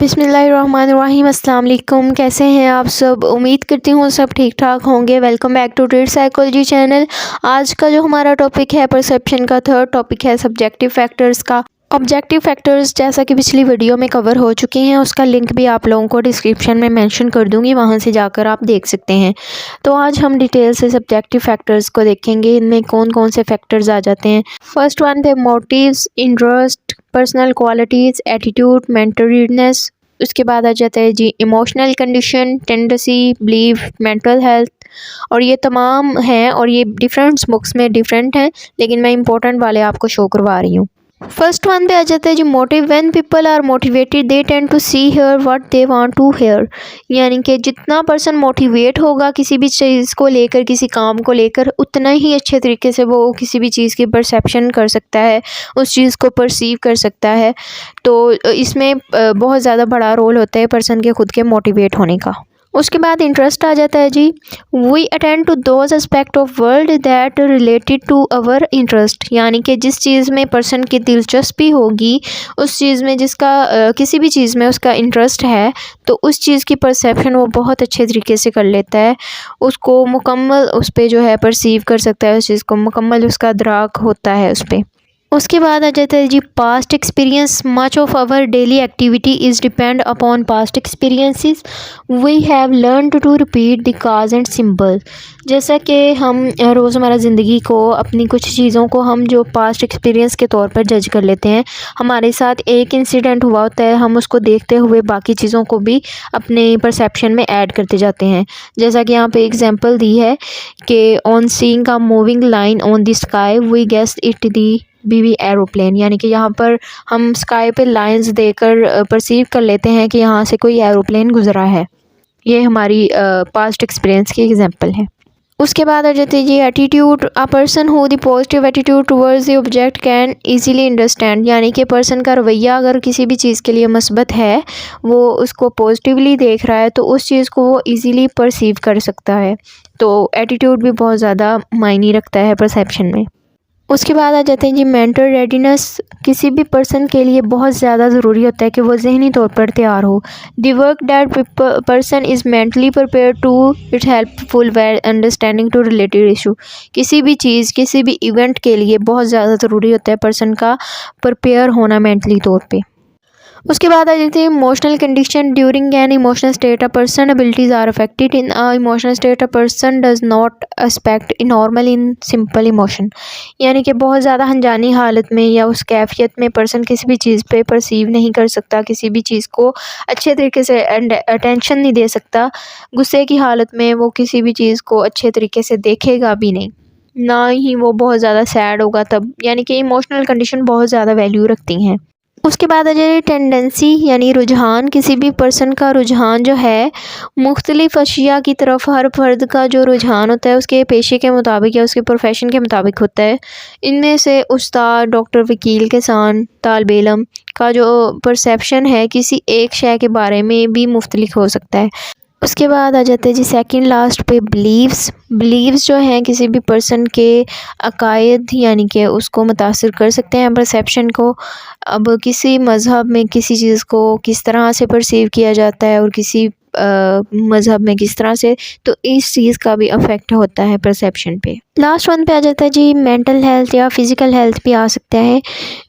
बिस्मिल्लाहिर्रहमानिर्रहीम। अस्सलाम वालेकुम। कैसे हैं आप सब? उम्मीद करती हूँ सब ठीक ठाक होंगे। Welcome back to trade psychology channel. आज का जो हमारा टॉपिक है परसेप्शन का, थर्ड टॉपिक है सब्जेक्टिव फैक्टर्स का। ऑब्जेक्टिव फैक्टर्स जैसा कि पिछली वीडियो में कवर हो चुके हैं, उसका लिंक भी आप लोगों को डिस्क्रिप्शन में मेंशन कर दूंगी, वहां से जाकर आप देख सकते हैं। तो आज हम डिटेल से सब्जेक्टिव फैक्टर्स को देखेंगे। इनमें कौन कौन से फैक्टर्स आ जाते हैं। फर्स्ट वन पे motives, interest, personal qualities, attitude, mental readiness. उसके बाद आ जाता है जी emotional condition, tendency, belief, mental health. और ये तमाम हैं और ये डिफरेंट बुक्स में डिफरेंट हैं, लेकिन मैं इंपॉर्टेंट वाले आपको शो करवा रही हूँ। फर्स्ट वन पे आ जाता है जी motive. When people are motivated they tend to see hear what they want to hear. यानी कि जितना पर्सन मोटिवेट होगा किसी भी चीज़ को लेकर, किसी काम को लेकर, उतना ही अच्छे तरीके से वो किसी भी चीज़ की परसेप्शन कर सकता है, उस चीज़ को परसीव कर सकता है। तो इसमें बहुत ज़्यादा बड़ा रोल होता है पर्सन के खुद के मोटिवेट होने का। उसके बाद इंटरेस्ट आ जाता है जी। We attend to those aspect of world that related to our interest. यानी कि जिस चीज़ में पर्सन की दिलचस्पी होगी, उस चीज़ में जिसका किसी भी चीज़ में उसका इंटरेस्ट है, तो उस चीज़ की परसेप्शन वो बहुत अच्छे तरीके से कर लेता है। उसको मुकम्मल उस पर जो है परसीव कर सकता है, उस चीज़ को मुकम्मल उसका अदराक होता है उस पर। उसके बाद आ जाता है जी past experience. Much of our daily activity is depend upon past experiences. We have learn to repeat the cause and symbol. जैसा कि हम रोज़मर्रा ज़िंदगी को, अपनी कुछ चीज़ों को हम जो पास्ट एक्सपीरियंस के तौर पर जज कर लेते हैं। हमारे साथ एक इंसिडेंट हुआ होता है, हम उसको देखते हुए बाकी चीज़ों को भी अपने परसेप्शन में ऐड करते जाते हैं। जैसा कि यहाँ पे एग्जांपल दी है कि on seeing a moving line on the sky we guess it the be aeroplane. यानी कि यहाँ पर हम स्काई पे लाइंस देकर परसीव कर लेते हैं कि यहाँ से कोई एरोप्लेन गुजरा है। ये हमारी पास्ट एक्सपीरियंस की एग्जांपल है। उसके बाद आ जाती है जी attitude. A person who the positive attitude towards the object can easily understand. यानी कि पर्सन का रवैया अगर किसी भी चीज़ के लिए मस्बत है, वो उसको पॉजिटिवली देख रहा है, तो उस चीज़ को वो इजीली परसीव कर सकता है। तो एटीट्यूड भी बहुत ज़्यादा मायने रखता है परसेप्शन में। उसके बाद आ जाते हैं जी मेंटल रेडीनेस। किसी भी पर्सन के लिए बहुत ज़्यादा ज़रूरी होता है कि वो जहनी तौर पर तैयार हो। The work that person is mentally prepare to it helpful well understanding to related issue. किसी भी चीज़, किसी भी इवेंट के लिए बहुत ज़्यादा ज़रूरी होता है पर्सन का प्रिपेयर होना मेंटली तौर पे। उसके बाद आ जाती है emotional condition. During an emotional state a person abilities are affected. In a emotional state a person does not expect normal in simple emotion. यानी कि बहुत ज़्यादा अनजानी हालत में या उस कैफियत में पर्सन किसी भी चीज़ पे परसीव नहीं कर सकता, किसी भी चीज़ को अच्छे तरीके से अटेंशन नहीं दे सकता। गुस्से की हालत में वो किसी भी चीज़ को अच्छे तरीके से देखेगा भी नहीं, ना ही वो बहुत ज़्यादा सैड होगा तब। यानी कि इमोशनल कंडीशन बहुत ज़्यादा वैल्यू रखती हैं। उसके बाद आ जाए टेंडेंसी यानी रुझान। किसी भी पर्सन का रुझान जो है मुख्तलिफ अशिया की तरफ, हर फर्द का जो रुझान होता है उसके पेशे के मुताबिक या उसके प्रोफेशन के मुताबिक होता है। इनमें से उस्ताद, डॉक्टर, वकील, किसान, तालिब इल्म का जो परसेप्शन है किसी एक शय के बारे में भी मुख्तलिफ हो सकता है। उसके बाद आ जाते हैं जी सेकंड लास्ट पे बिलीव्स। बिलीव्स जो हैं किसी भी पर्सन के अकायद, यानी कि उसको मुतासिर कर सकते हैं परसेप्शन को। अब किसी मज़हब में किसी चीज़ को किस तरह से परसीव किया जाता है और किसी मज़हब में किस तरह से, तो इस चीज़ का भी अफेक्ट होता है परसेप्शन पे। लास्ट वन पे आ जाता है जी मेंटल हेल्थ या फिज़िकल हेल्थ भी आ सकता है।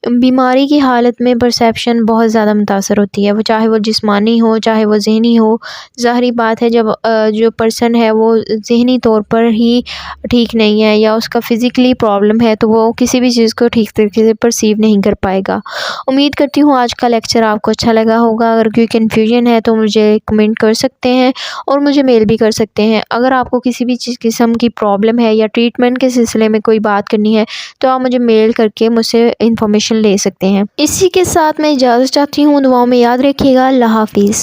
बीमारी की हालत में परसेप्शन बहुत ज़्यादा मुतासर होती है, वो चाहे वो जिस्मानी हो चाहे वो ज़हनी हो। ज़ाहिरी बात है जब जो पर्सन है वो ज़हनी तौर पर ही ठीक नहीं है या उसका फ़िज़िकली प्रॉब्लम है, तो वो किसी भी चीज़ को ठीक तरीके से परसीव नहीं कर पाएगा। उम्मीद करती हूँ आज का लेक्चर आपको अच्छा लगा होगा। अगर कोई कन्फ्यूजन है तो मुझे कमेंट कर सकते हैं और मुझे मेल भी कर सकते हैं। अगर आपको किसी भी चीज़ किस्म की प्रॉब्लम है या ट्रीटमेंट के सिलसिले में कोई बात करनी है, तो आप मुझे मेल करके मुझसे इंफॉर्मेशन ले सकते हैं। इसी के साथ मैं इजाज़त चाहती हूँ। दुआओं में याद रखिएगा। अल्लाह हाफिज़।